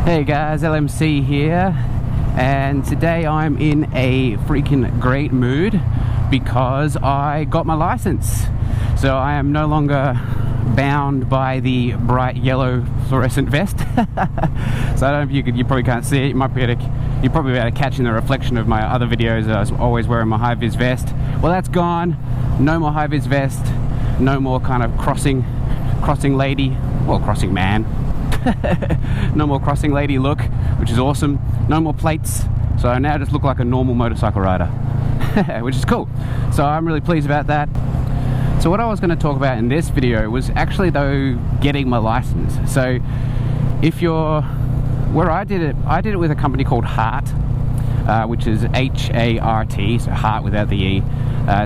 Hey guys, LMC here, and today I'm in a freaking great mood because I got my license. So I am no longer bound by the bright yellow fluorescent vest. So I don't know if you probably can't see it. You're probably able to catch in the reflection of my other videos that I was always wearing my high-vis vest. Well, that's gone. No more high-vis vest. No more kind of crossing lady, well, crossing man. No more crossing lady look, which is awesome. No more plates, so I now just look like a normal motorcycle rider, which is cool. So I'm really pleased about that. So what I was going to talk about in this video was actually though getting my license. So if you're where I did it with a company called HART, which is H-A-R-T, so HART without the E.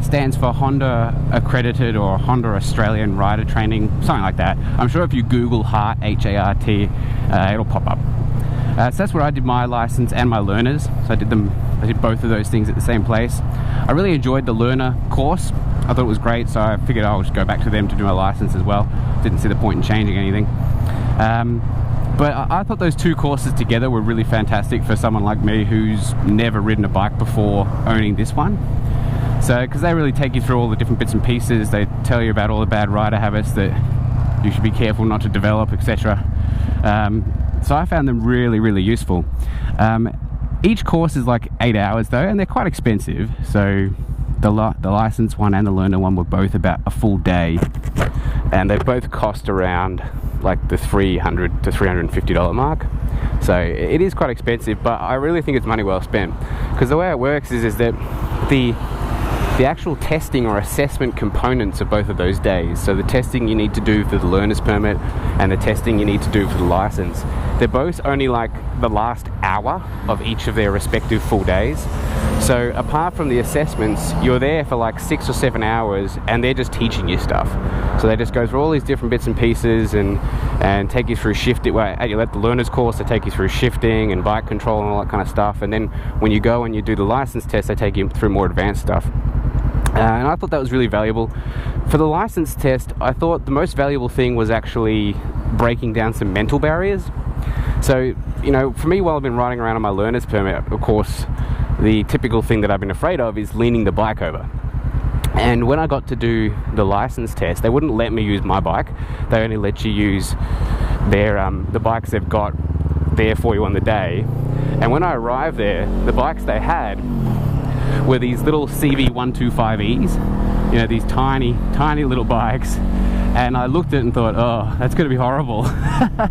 Stands for Honda Accredited or Honda Australian Rider Training, something like that. I'm sure if you Google HART, H-A-R-T, it'll pop up. So that's where I did my license and my learners. So I did both of those things at the same place. I really enjoyed the learner course. I thought it was great, so I figured I'll just go back to them to do my license as well. Didn't see the point in changing anything. But I thought those two courses together were really fantastic for someone like me who's never ridden a bike before owning this one. So, because they really take you through all the different bits and pieces, they tell you about all the bad rider habits that you should be careful not to develop, etc. So I found them really, really useful. Each course is like 8 hours though, and they're quite expensive. So the license one and the learner one were both about a full day, and they both cost around like the $300 to $350 mark. So it is quite expensive, but I really think it's money well spent, because the way it works is that the actual testing or assessment components of both of those days, so the testing you need to do for the learner's permit and the testing you need to do for the license, they're both only like the last hour of each of their respective full days. So apart from the assessments, you're there for like 6 or 7 hours and they're just teaching you stuff. So they just go through all these different bits and pieces and take you through shifting. Well, you let the learner's course, they take you through shifting and bike control and all that kind of stuff. And then when you go and you do the license test, they take you through more advanced stuff. And I thought that was really valuable. For the license test, I thought the most valuable thing was actually breaking down some mental barriers. So, you know, for me, while I've been riding around on my learner's permit, of course, the typical thing that I've been afraid of is leaning the bike over. And when I got to do the license test, they wouldn't let me use my bike. They only let you use their the bikes they've got there for you on the day. And when I arrived there, the bikes they had were these little CB500Fs, you know, these tiny little bikes. And I looked at it and thought, oh, that's going to be horrible,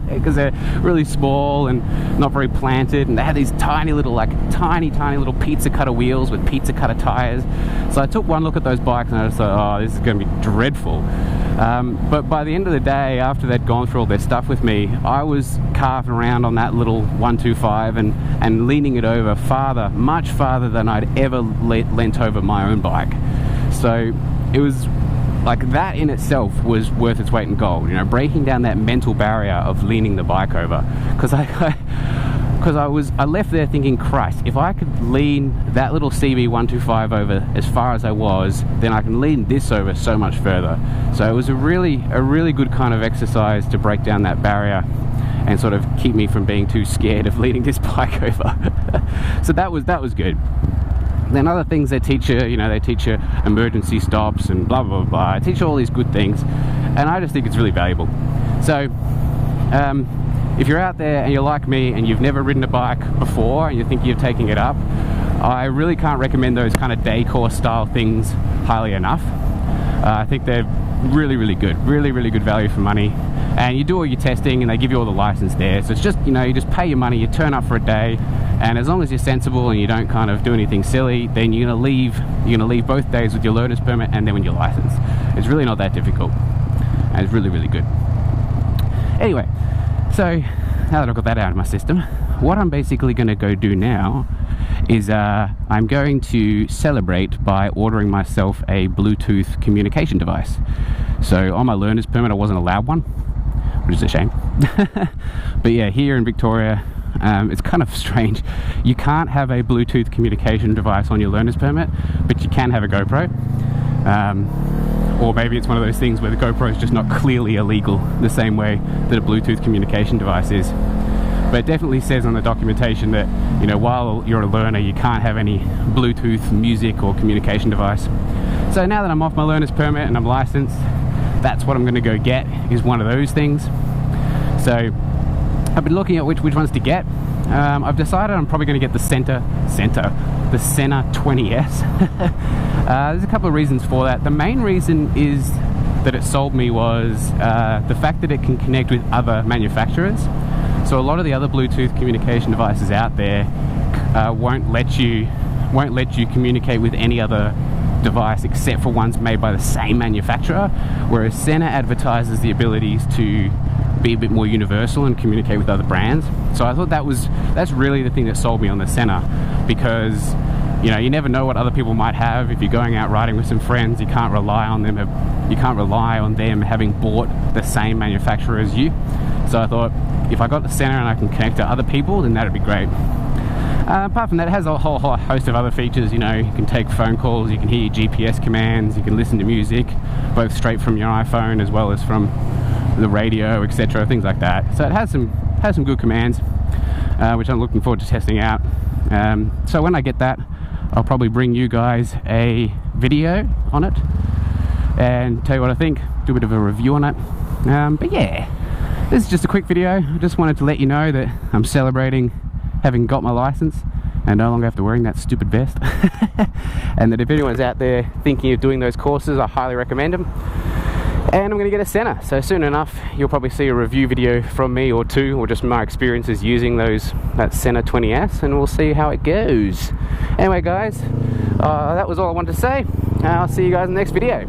because they're really small and not very planted, and they had these tiny little pizza cutter wheels with pizza cutter tires. So I took one look at those bikes and I just thought, oh, this is going to be dreadful. But by the end of the day, after they'd gone through all their stuff with me, I was carving around on that little 125 and leaning it over much farther than I'd ever leant over my own bike. So it was like that in itself was worth its weight in gold, you know, breaking down that mental barrier of leaning the bike over. Because I left there thinking, Christ, if I could lean that little CB125 over as far as I was, then I can lean this over so much further. So it was a really good kind of exercise to break down that barrier and sort of keep me from being too scared of leaning this bike over. So that was good. Then other things they teach you, you know, they teach you emergency stops and blah, blah, blah. They teach you all these good things, and I just think it's really valuable. So, if you're out there and you're like me and you've never ridden a bike before and you think you're taking it up, I really can't recommend those kind of day course style things highly enough. I think they're really good, really good value for money. And you do all your testing and they give you all the license there. So it's just, you know, you just pay your money, you turn up for a day, and as long as you're sensible and you don't kind of do anything silly, then you're gonna leave both days with your learner's permit and then with your license. It's really not that difficult, and it's really good. Anyway, so now that I've got that out of my system, what I'm basically gonna go do now is I'm going to celebrate by ordering myself a Bluetooth communication device. So on my learner's permit I wasn't allowed one, which is a shame. But yeah, here in Victoria, it's kind of strange. You can't have a Bluetooth communication device on your learner's permit, but you can have a GoPro. Or maybe it's one of those things where the GoPro is just not clearly illegal the same way that a Bluetooth communication device is. but it definitely says on the documentation that, you know, while you're a learner, you can't have any Bluetooth music or communication device. So now that I'm off my learner's permit and I'm licensed, that's what I'm going to go get, is one of those things. So I've been looking at which ones to get. I've decided I'm probably going to get the Sena 20S. There's a couple of reasons for that. The main reason is that it sold me was the fact that it can connect with other manufacturers. So a lot of the other Bluetooth communication devices out there won't let you communicate with any other device except for ones made by the same manufacturer, whereas Sena advertises the abilities to be a bit more universal and communicate with other brands. So I thought that's really the thing that sold me on the Sena, because, you know, you never know what other people might have. If you're going out riding with some friends, you can't rely on them having bought the same manufacturer as you. So I thought, if I got the Sena and I can connect to other people, then that'd be great. Apart from that, it has a whole host of other features. You know, you can take phone calls, you can hear GPS commands, you can listen to music, both straight from your iPhone as well as from the radio, etc., things like that. So it has some good commands, which I'm looking forward to testing out. So when I get that, I'll probably bring you guys a video on it and tell you what I think, do a bit of a review on it. But yeah, this is just a quick video. I just wanted to let you know that I'm celebrating having got my license and no longer have to wearing that stupid vest. And that if anyone's out there thinking of doing those courses, I highly recommend them. And I'm going to get a Sena, so soon enough you'll probably see a review video from me or two, or just my experiences using that Sena 20S, and we'll see how it goes. Anyway guys, that was all I wanted to say. I'll see you guys in the next video.